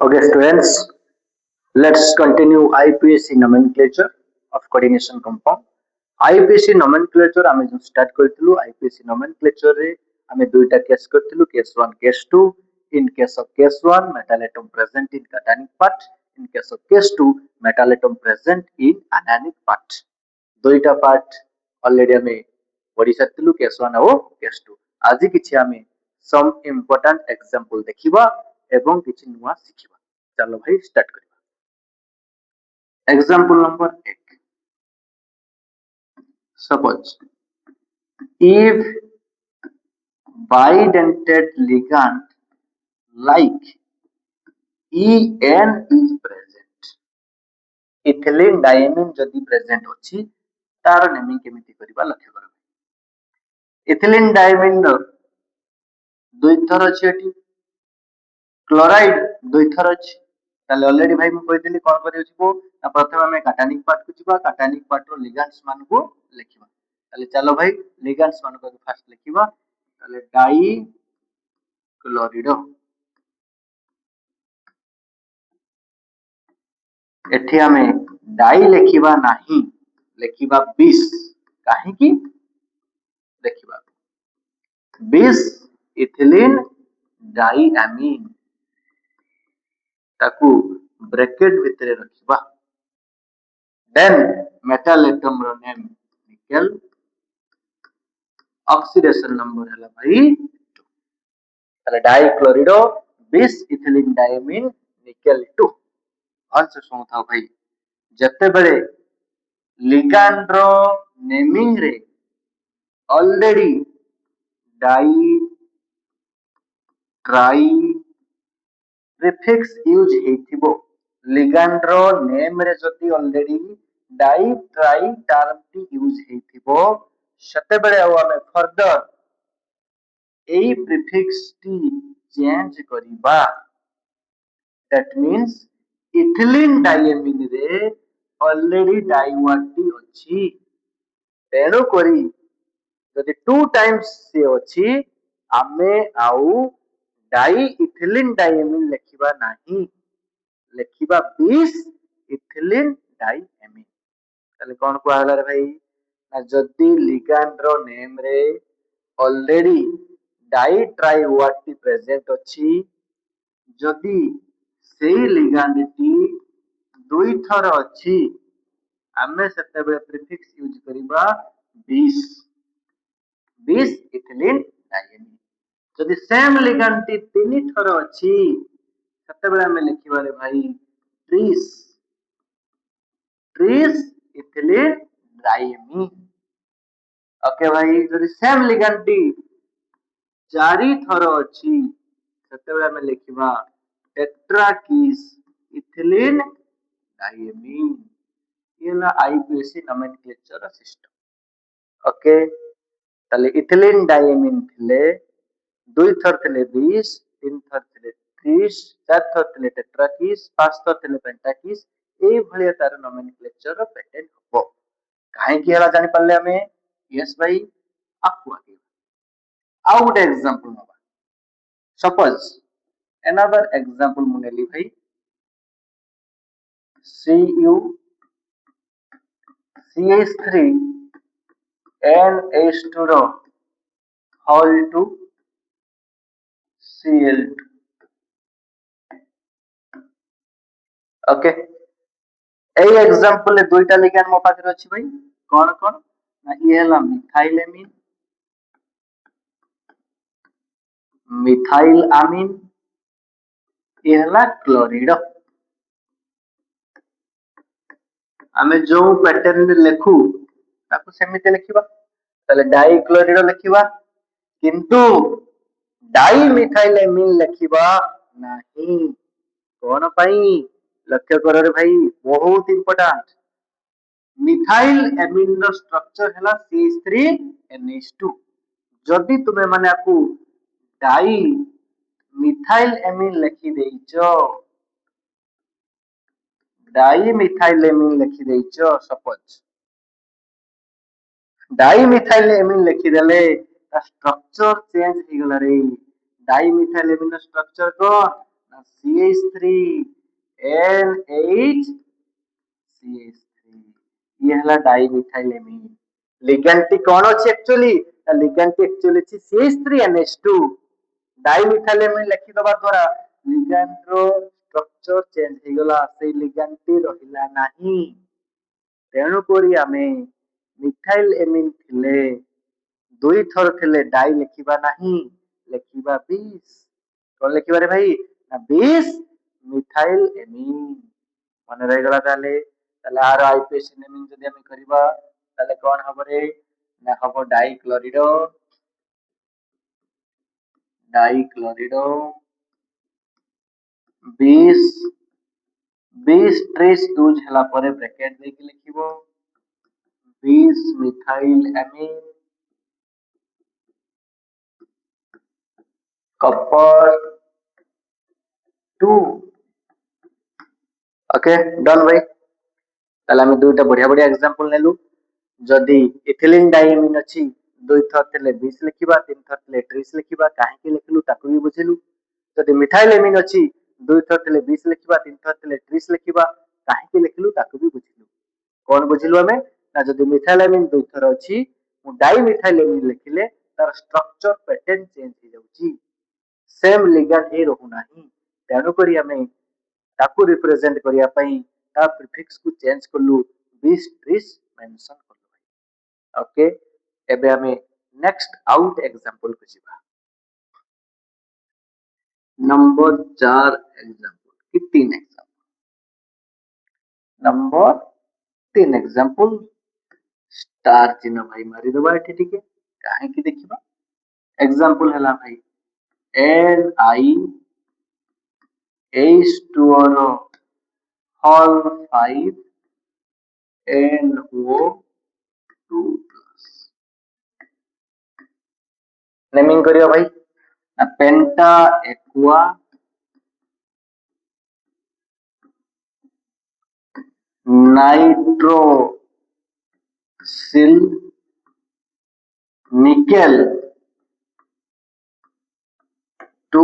Okay, students, let's continue IPSC nomenclature of coordination compound. IPSC nomenclature ଆମେ जो start କରିଥିଲୁ IPSC nomenclature रे ଆମେ दुईटा case करथिलु case 1 case 2. In case of case 1 metal atom present in cationic part, in case of case 2 metal atom present in anionic part. दुईटा part already ଆମେ पढ़ी सारथिलु case 1 और case 2. आज किछि ଆମେ some important example देखिबा एवं किछि नुवा सिखिबा. चलो भाई स्टार्ट करिबा. Example number 1. Suppose if bidentate ligand like En is present, ethylene diamine जदि present अछि तार नेमिंग केमिति करिबा लक्ष्य करबा. ethylene diamine रो दुई थर अछि एठी, क्लोराइड दुई थर अछि. ताले ऑलरेडी भाई मैं कहिदिली कोन करियो छिबो ना प्रथम हमें काटानिक पार्ट को छिबा, काटानिक पार्ट रो लिगेंड्स मान को लिखिबा. ताले चलो भाई लिगेंड्स मान को फर्स्ट लिखिबा. ताले डाई क्लोरिडो एठी हमें डाई लिखिबा नाही, लिखिबा 20. काहे की देखिबा 20 इथिलीन डाईएमीन ताकू ब्रैकेट भितरे रखिबा. देन मेटल एटम रो नेम निकेल, ऑक्सीडेशन नंबर हला भाई 2. ताले di chlorido 20 ethylene diamine nickel 2. Answer सुन था भाई जते बेले लिगैंड रो नेमिंग रे already di tri prefix use हेथिबो, लिगैंड रो नेम रे जति ऑलरेडी डाई ट्राई टर्म टी यूज हेथिबो सते बेले हमें फर्दर एई प्रीफिक्स टी चेंज करिबा. दैट मींस इथिलीन डाईएमीन रे ऑलरेडी डाई वन टी अछि, तेणु करी जदि 2 टाइम्स से अछि आमे आउ डाई इथिलीन डाईएमीन लिखिबा नाही, लिखिबा 20 इथिलीन डाईएमीन. ताले कोन को आला रे भाई ना जदि लिगैंड रो नेम रे ऑलरेडी डाई ट्राई वाटी प्रेजेंट अछि, जदि सेही लिगैंड टी दुई थर अछि आमे सेते बेले प्रीफिक्स यूज करिबा 20 इथिलीन डाईएमीन. जदि सेम लिगैंड टी तीन थर अछि सेते बेले हमें लिखिबा रे भाई 30 इथिलीन डाईएमीन. ओके भाई जदि सेम लिगैंड टी चारि थर अछि सेते बेले हमें लिखिबा टेट्राकीस इथिलीन डाईएमीन. ये ना आईपीएससी नोमेनक्लेचर सिस्टम. ओके ताले इथिलीन डाईएमीन थिले दुई थर थिले 20, तीन थर थिले 30, चार थर थिले टेट्राकीस, पांच थर थिले पेंटाकीस. एई भलिया तार नोमेनक्लेचर पैटर्न हबो. काहे की हला जानि पल्ले हमें यस भाई आपको आगे आउ गुटे एग्जांपल नबा. सपोज another example मुनेली भाई Cu CH3 NH2 रो whole to Cl2. ओके एई एग्जांपल ले दुईटा लिगैंड मो पाखरे अछि भाई कोन कोन ना ये हला मिथाइल अमीन, ये हला क्लोरिडो. आमे जो पैटर्न में लिखु ताको सेमिते लिखिबा. ताले डाई क्लोरिडो लिखिबा किंतु डाई मिथाइल एमीन लिखिबा नाही. कोन पई लक्ष्य करो रे भाई बहुत इंपोर्टेंट. मिथाइल एमीन रो स्ट्रक्चर हला CH3NH2. जदि तुमे माने आकु डाई मिथाइल एमीन लिखि देइचो, डाई मिथाइल एमीन लिखि देइचो, सपोज डाई मिथाइल एमीन लिखि देले स्ट्रक्चर चेंज हो गला रे. डाई मिथाइल एमीन स्ट्रक्चर को CH3 NH CH3 ये हला डाइमिथाइलेमिन लिगैंड टी कौन अछि एक्चुअली लिगैंड टी एक्चुअली अछि CH3NH2 डाइमिथाइलेमिन लिखि दबा द्वारा लिगैंड रो स्ट्रक्चर चेंज हे गला से लिगैंड टी रहिला नाही तेणु करी आमे मिथाइल एमिन थिले दुई थर थिले डाई लिखिबा नाही लिखिबा 20 कौन लिखिबा रे भाई ना 20 मिथाइल एमिन मन रही गला ताले ताले आर आईपीएस नेमिंग जदी हम करबा ताले कौन हबो रे ना हबो डाइक्लोरिडो 20 20 ट्रेस यूज हला परे ब्रैकेट दे के लिखिबो 20 methyl amine copper 2 okay done भाई ताले हम दुईटा बढ़िया बढ़िया एग्जांपल नेलु जदि इथिलीन डाइएमिन अछि दुई थर थिले 20 लिखिबा तीन थर थिले 30 लिखिबा काहे के लिखलु ताकू भी बुझिलु जदि मिथाइल एमिन अछि दुई थर थिले 20 लिखिबा तीन थर थिले 30 लिखिबा काहे के लिखलु ताकू भी बुझिलु कोन बुझिलु हमें ना जदि मिथाइल एमिन दुई थर अछि मु डाई मिथाइल एमिन लिखिले तार स्ट्रक्चर पैटर्न चेंज हो जाउची सेम लिगैंड ए रहू नाही तेणु करी हमें ताकू रिप्रेजेंट करिया पई ता प्रीफिक्स को चेंज करलु 20 30 मेंशन करलु ओके एबे हमें नेक्स्ट आउट एग्जांपल को जिबा नंबर 4 एग्जांपल की 3 एग्जांपल नंबर 3 एग्जांपल स्टार चिन्ह भाई मारी दबा एठी ठीक है काहे की देखिबा एग्जांपल हला भाई NiH2O हॉल 5 NO2 नेमिंग करियो भाई पेंटा एक्वा नाइट्रोसिल निकेल 2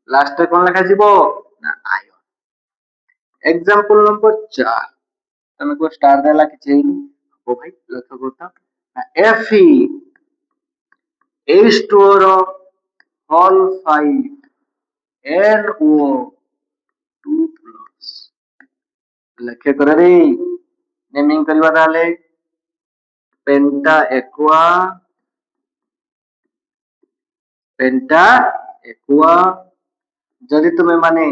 लास्ट कौन लिखा जीवो ना आयन एग्जांपल नंबर 4 तमे को स्टार देला कि चेइन ओ भाई लक्ष्य करता Fe H2O रो हॉल 5 NO2 प्लस लक्ष्य कर रे नेमिंग करबा ताले पेंटा एक्वा जदि तुमे माने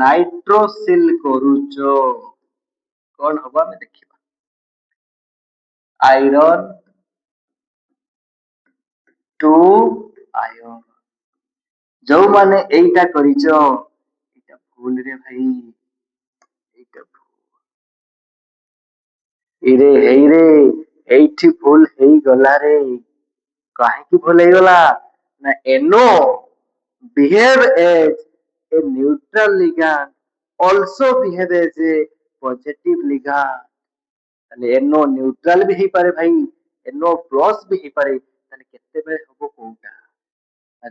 नाइट्रोसिल करूचो कौन हबा में देखिबा आयरन 2 आयन जो माने एटा करिचो एटा भूल रे भाई एटा इरे हेई रे एठी भूल हेई गला रे काहे की भूल हेई गला ना NO behave as a neutral ligand also behave as a positive ligand ताले NO न्यूट्रल भी ही पारे भाई NO प्लस भी ही पारे ताले केते बे हबो कोउटा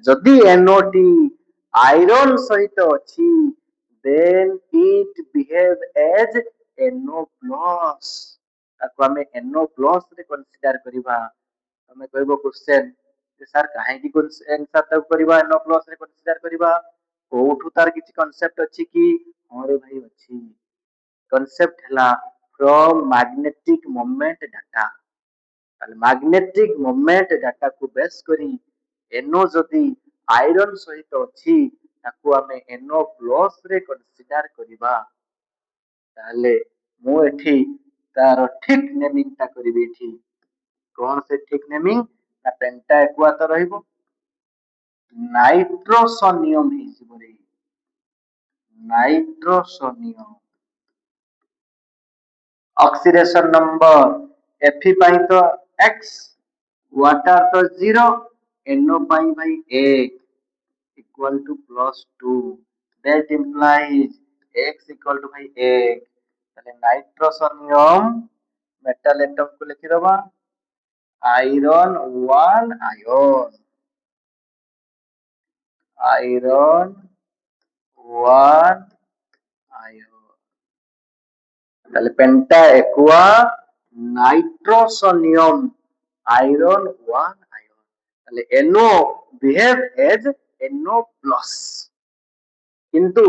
जदि NOT आयरन सहित अछि then it behave as NO plus ताको हमें NO plus रे कंसीडर करिबा हमें कहबो क्वेश्चन जे सर काहे की आंसर तक करिबा NO plus रे कंसीडर करिबा कोउठु तार किछि कांसेप्ट अछि कि हरे भाई अछि कांसेप्ट हला फ्रॉम मैग्नेटिक मोमेंट डाटा ताले मैग्नेटिक मोमेंट डाटा को बेस करी NO जदि आयरन सहित अछि ताको हमें NO प्लस रे कंसीडर करिबा ताले मु एठी तार ठीक नेमिंग ता करिबी एठी कौन से ठीक नेमिंग ना पेंटा एक्वा तो रहिबो नाइट्रोसोनियम ही जिवो रे नाइट्रोसोनियम ऑक्सीडेशन नंबर Fe पाई तो x वाटर तो 0 NO पाई भाई 1 equal to +2 that implies x equal to भाई 1 তাহলে नाइट्रोसोनियम मेटल एटम को लिखि दबा आयरन 1 आयन वन आयन তাহলে penta aqua nitrosonium iron one ion তাহলে NO behave as NO plus কিন্তু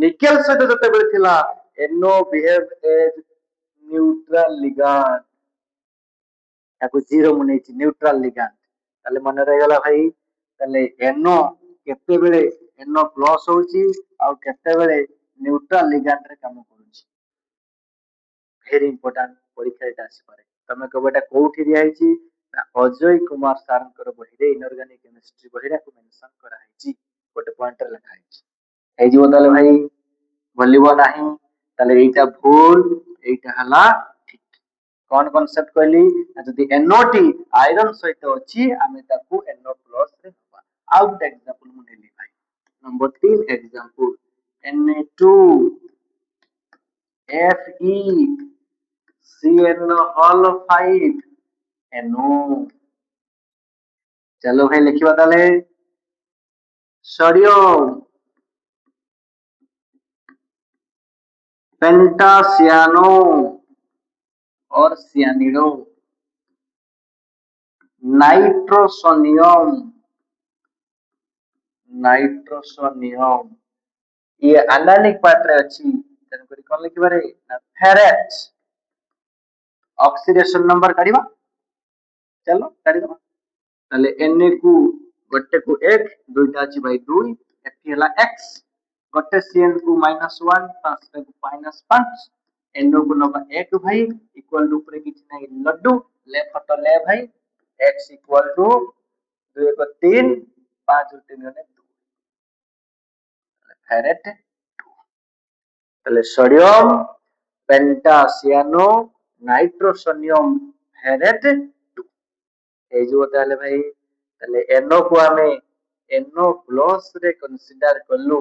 নিকেল সହିତ যেତେବେଳେ ଥିଲା NO behave as neutral ligand ତାକୁ ଜିରୋ ମୁଁ ନେଇଛି ନ୍ୟୁଟ୍ରାଲ লিগান্ড ତାହେଲେ ମନେ ରହିଗଲା ଭାଇ ତାହେଲେ NO କେତେବେଳେ NO ପ୍ଲସ ହଉଛି ଆଉ କେତେବେଳେ ନ୍ୟୁଟ୍ରାଲ লিগান্ড ରେ କାମ କରୁଛି ଭେରି ଇମ୍ପୋର୍ଟାଣ୍ଟ ପରୀକ୍ଷା ଏଟା ଆସିପାରେ ତମେ କହିବ ଏଟା କୋଉଠି ଦିଆହେଇଛି ନା ଅଜୟ କୁମାର ସାରଙ୍କର ବହିରେ ଇନଅର୍ଗାନିକ କେମିଷ୍ଟ୍ରି ବହିରେ ଆକୁ ମେନସନ କରାହେଇଛି ଗୋଟେ ପଏଣ୍ଟରେ ଲେଖା ହେଇଛି ହେଇଯିବ ତାହେଲେ ଭାଇ ଭୁଲିବ ନାହିଁ ତାହେଲେ ଏଇଟା ଭୁଲ ଏଇଟା ହେଲା ଠିକ कौन कॉन्सेप्ट कहली जदि NO टी आयरन सहित अछि आमे ताकू NO प्लस रे नबा आउ गोटे एग्जांपल मु नेली भाई नंबर 3 एग्जांपल Na2FeCN5 NO चलो भाई लिखिबा ताले सोडियम पेंटासियानो और सियानिडो नाइट्रोसोनियम नाइट्रोसोनियम ये आनानिक पार्ट रे अछि तेन करी कोन लिखिबारे ना फेरेट ऑक्सीडेशन नंबर काढिबा चलो काढि दबा ताले Na को गोटे को 1 दुईटा अछि भाई 2 Fe हला x गोटे Cn को -1 पांचटा को -5 NO को नबा 1 भाई इक्वल टू ऊपर किछ नै लड्डू ले फटो ले भाई x इक्वल टू 2 को 3 5 और 3 गने 2 फेरेट তাহলে সোডিয়াম পেন্টাসিয়ানো নাইট্রোসোনিয়াম ফেরেট 2 এই যে তাহলে ভাই তাহলে NO को हमें NO प्लस रे कंसीडर करलु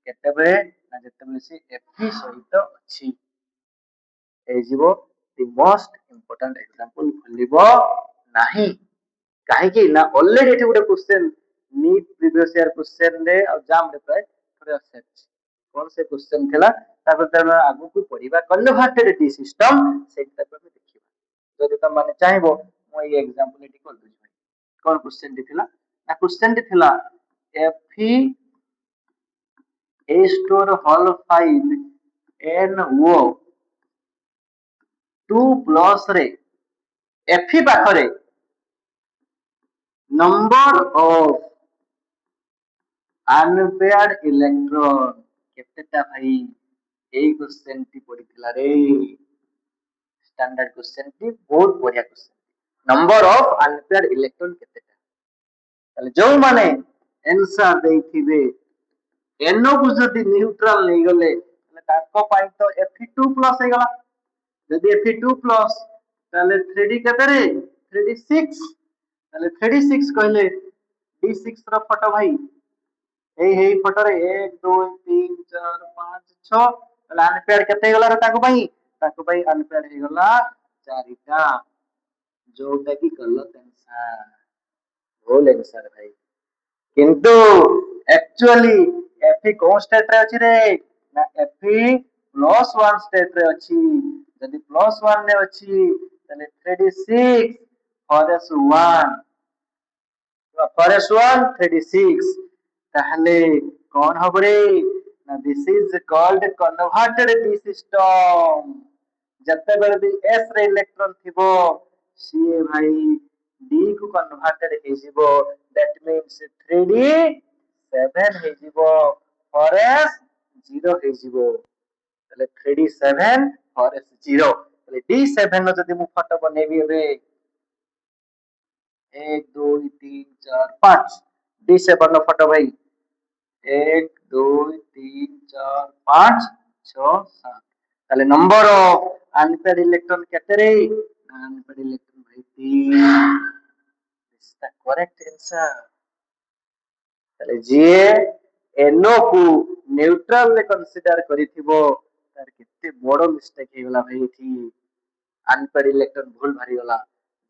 केतेबे ना जेतेबे से Fe सहित अछि এই जीवो द मोस्ट इंपोर्टेंट एग्जांपल भूलिबो नाही काहे कि ना ऑलरेडी एठी गोटे question NEET previous year question रे और एग्जाम रे प्राय थोड़े सेट कौन से क्वेश्चन थिला ताको तमे आगु को पढिबा कन्वर्टेड सिस्टम सेटा को देखिबा जदि तम माने चाहबो मो ये एग्जांपल एठी कर दउ भाई कौन क्वेश्चन थिला ना क्वेश्चन थिला Fe A स्टोर होल 5 NO 2 प्लस रे Fe पाखरे नंबर ऑफ अनपेयर्ड इलेक्ट्रॉन केतेटा भाई এই क्वेश्चन टी पडितला रे स्टैंडर्ड क्वेश्चन टी बहुत बढ़िया question number of unpaired electron केतेटा ताले जो माने आंसर देथिबे NO को जदि न्यूट्रल नहीं गले ताले ताको पाई तो Fe2 प्लस हे गला जदि Fe2 प्लस ताले 3D केते रे 3D 6 ताले 3D 6 कहले D6 ର ଫଟୋ ଭାଇ এই ফটোরে 1 2 3 4 5 6 তাহলে আনপেয়ার কেতে গলা রে তাকু ভাই আনপেয়ার হে গলা চারিটা जोटा की गलत आंसर भूल आंसर भाई किंतु एक्चुअली Fe को स्टेट रे अछि रे ना Fe +1 स्टेट रे अछि यदि +1 ने अछि तने 36 4s1 36 তাহলে কোন হবে রে না this is called converted D system যেতেবেলে भी s रे इलेक्ट्रॉन थिबो सीए भाई d को कन्वर्टेड हे जिवो दैट मींस 3d 7 हे जिवो 4s 0 हे जिवो তাহলে 3d 7 4s 0 তাহলে d7 નો যদি মু ফটো বনেবি এবে 1 2 3 4 5 d7 નો ફોટો ભાઈ 1 2 3 4 5 6 7 তাহলে नंबर ऑफ अनपेयर्ड इलेक्ट्रॉन केते रे अनपेयर्ड इलेक्ट्रॉन भाई 3 this is the correct answer তাহলে जे NO को न्यूट्रल रे कंसीडर करिथिबो तार केते बड़ मिस्टेक हे गला भाई एठी अनपेयर्ड इलेक्ट्रॉन भूल भारी गला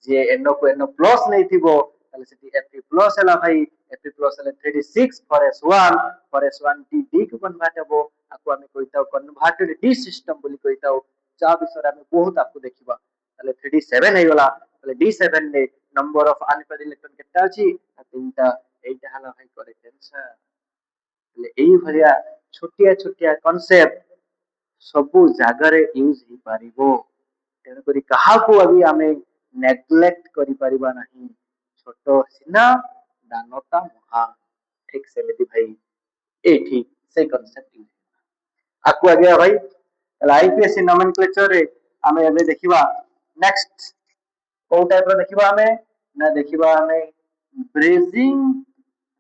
जे NO को NO प्लस नै थिबो তাহলে সেটি Fe প্লাস ହେଲା ভাই Fe প্লাস ହେଲେ 36 for S1 D को कन्वर्ट हेबो आकु आमे कहिताउ कन्वर्टेड D सिस्टम बोली कहिताउ जा विषय आमे बहुत आकु देखिबा তাহলে 37 हे गला তাহলে D7 रे नंबर ऑफ अनपेड इलेक्ट्रॉन केटा अछि तीनटा एटा हला भाई करेक्ट आंसर তাহলে এই ভলিয়া छोटिया छोटिया कांसेप्ट सबु जागारे यूज ही पारिबो तेणु करी काहाकू अभी आमे नेग्लेक्ट करि परिबा नाही छोटो सिना दानता महान ठीक सेमिति भाई एठी से कांसेप्ट यूज आकू आ गया भाई आईपीएससी नोमेनक्लेचर रे आमे एबे देखिबा नेक्स्ट को टाइप रो देखिबा आमे ना देखिबा आमे ब्रेजिंग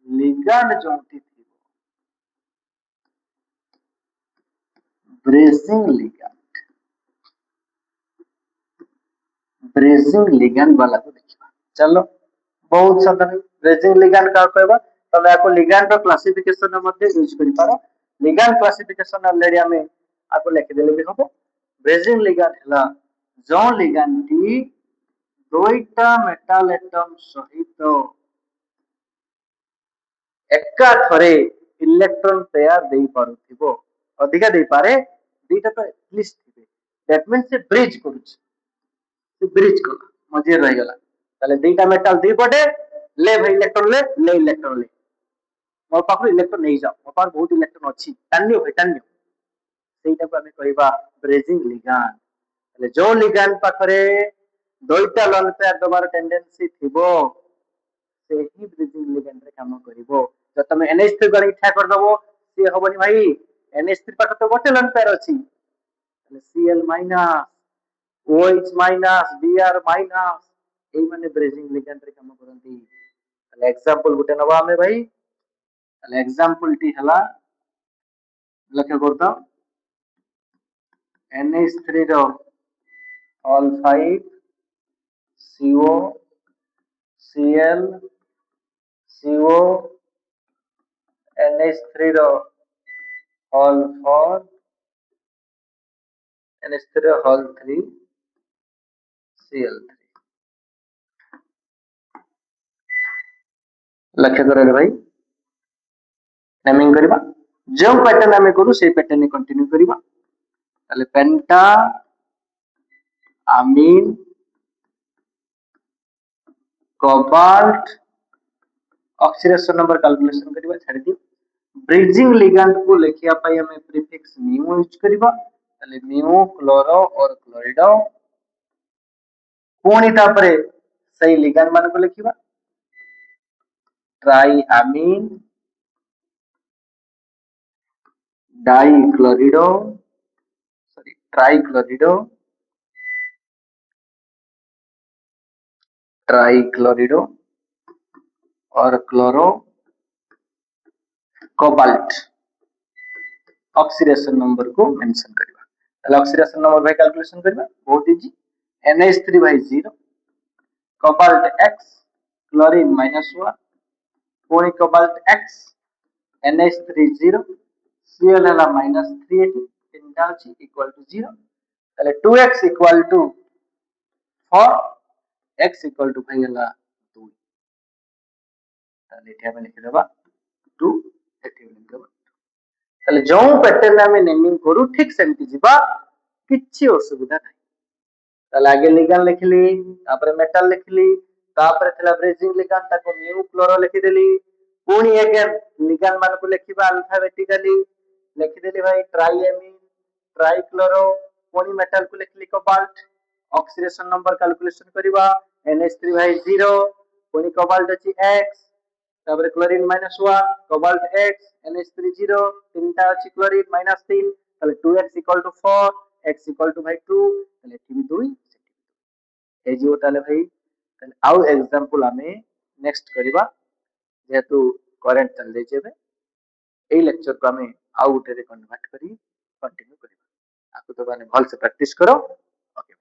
लिगैंड जोंती थी ब्रेजिंग लिगैंड वाला को देखिबा चलो बहुत सारा ब्रेजिंग लिगैंड का कहबा तबे आको लिगैंड रो क्लासिफिकेशन मध्ये यूज करि पारो लिगैंड क्लासिफिकेशन ऑलरेडी हमें आको लिख देले भी हबो ब्रेजिंग लिगैंड हला जो लिगैंड टी दुईटा मेटल एटम सहित एका थरे इलेक्ट्रॉन पेयर देई पारुथिबो अधिका देई पारे दीटा तो एटलीस्ट थिबे दैट मींस से ब्रिज करूछ से ब्रिज कला मझे रह गला ताले दीटा मेटल दी पटे ले भाई इलेक्ट्रॉन ले इलेक्ट्रॉन ले मो पाखु इलेक्ट्रॉन नहीं जाओ मो पार बहुत इलेक्ट्रॉन अछि टान्यो भाई टान्यो सेटा को हमें कहबा ब्रेजिंग लिगैंड ताले जो लिगैंड पाखरे दुईटा लोन पेयर दबार टेंडेंसी थिबो से ही ब्रिजिंग लिगैंड रे काम करिवो जब तुम NH3 गणी ठा कर दबो से होबनी भाई NH3 पाख तो गोटे लोन पेयर अछि ताले Cl minus OH minus Br minus एई माने ब्रेजिंग लिगैंड रे काम करंती ताले एग्जांपल गुटे नबा हमें भाई ताले एग्जांपल टी हला लक्ष्य करता NH3 रो all 5 CO Cl CO NH3 रो ऑल 4 NH3 रो ऑल 3 Cl3 लक्ष्य करे भाई नेमिंग करबा जो पैटर्न हमें करू से पैटर्न कंटिन्यू करबा ताले पेंटा अमीन कोबाल्ट ऑक्सीडेशन नंबर कैलकुलेशन करबा छाड़ी दियो ब्रिजिंग लिगैंड को लिखिया पाई हमें प्रीफिक्स म्यू यूज करबा ताले म्यू क्लोरो और क्लोरिडो पुणी तापरे सही लिगैंड मान को लिखिबा ट्राई अमीन डाइक्लोरिडो सॉरी ट्राइक्लोरिडो और क्लोरो कोबाल्ट ऑक्सीडेशन नंबर को मेंशन करबा ताले ऑक्सीडेशन नंबर भाई कैलकुलेशन करबा बहुत इजी NH3 भाई 0 कोबाल्ट X क्लोरीन -1 पुणी कोबाल्ट X NH3 0 Cl हला -380 तीनटा अछि इक्वल टू 0 ताले 2x equal to 4 x equal to भाई हला 2 ताले एठी हम लिखि देबा 2 एठी लिखि देबा ताले जो पैटर्न हमें नेमिंग करू ठीक सेमति जिबा किछि असुविधा नै ताले आगे लिगैंड लिखली तापर मेटल लिखली तापर थला ब्रेजिंग लिगैंड ताको म्यू क्लोरो लिखि देली पुणी अगेन लिगैंड मान को लिखिबा अल्फाबेटिकली लिखि देली भाई ट्राइएमीन ट्राइक्लोरो पुणी मेटल को लिखली कोबाल्ट ऑक्सीडेशन नंबर कैलकुलेशन करबा NH3 भाई 0 पुणी कोबाल्ट अछि X तापर क्लोरीन -1 कोबाल्ट X NH3 0 तीनटा अछि क्लोरीन -3 ताले 2x equal to 4 x equal to भाई 2 ताले टी 2 ए जो ताले भाई ताले आउ एग्जांपल हमें नेक्स्ट करबा जेतु करंट चल जाय छेबे एई लेक्चर को हमें आउ उटे रे कन्वर्ट करी कंटिन्यू करबा आपको तो माने भल से प्रैक्टिस करो ओके।